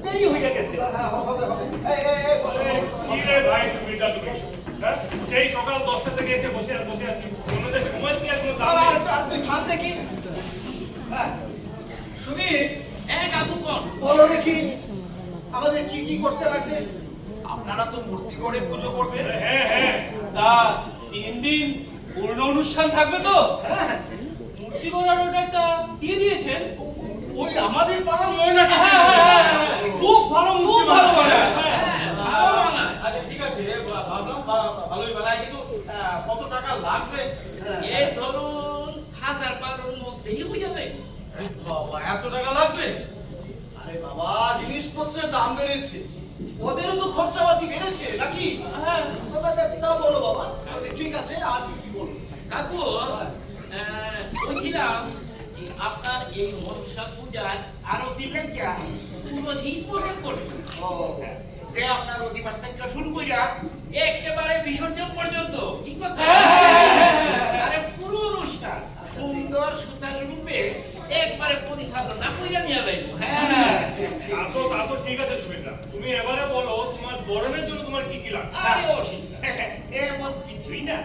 দেরি হয়ে গেছে। ভাই তুমি সেই সকাল 10টা থেকে এসে বসে আছি, তোমাদের সময় কি আর কোনো দাম নেই? তুই থাম দেখি। সুবীর, কাকু কোন বলো দেখি আমাদের কি কি করতে লাগবে? আপনারা তো মূর্তি করে পুজো করবেন। হ্যাঁ তা 3 দিন পূর্ণ অনুষ্ঠান থাকবে তো? হ্যাঁ, মূর্তি করার অর্ডারটা দিয়ে দিয়েছেন? ওই আমাদের পাড়ার ময়নাটা খুব ভালো, খুব ভালো বানায়। আচ্ছা ঠিক আছে, ভাবলাম ভালোই বানায়, কিন্তু কত টাকা লাগবে? এই ধরুন 1000-1200 মধ্যেই হয়ে যাবে। বাবা, এত টাকা লাগবে? আরে বাবা, জিনিসপত্রের দাম বেড়েছে, ওদেরও তো খরচাপাতি বেড়েছে নাকি? হ্যাঁ তা বলো বাবা। ঠিক আছে, আর কি বলবো? কাকু, বলছিলাম আপনার এই মনসা পূজার আরতি লেখা পুরোহিত পোশাক করবে। যে আপনার অধিবাস থেকে শুরু করে একেবারে বিসর্জন পর্যন্ত, ঠিক আছে? আরে পুরো অনুষ্ঠান সুন্দর সুচারুরূপে একবারে পরিচালনা করে নিয়ে যাইব। হ্যাঁ তা তো ঠিক আছে সুমিত্রা, তুমি এবারে বলো তোমার বরণের জন্য তোমার কি কি লাগবে? আরে অসুবিধা এমন কিছুই না।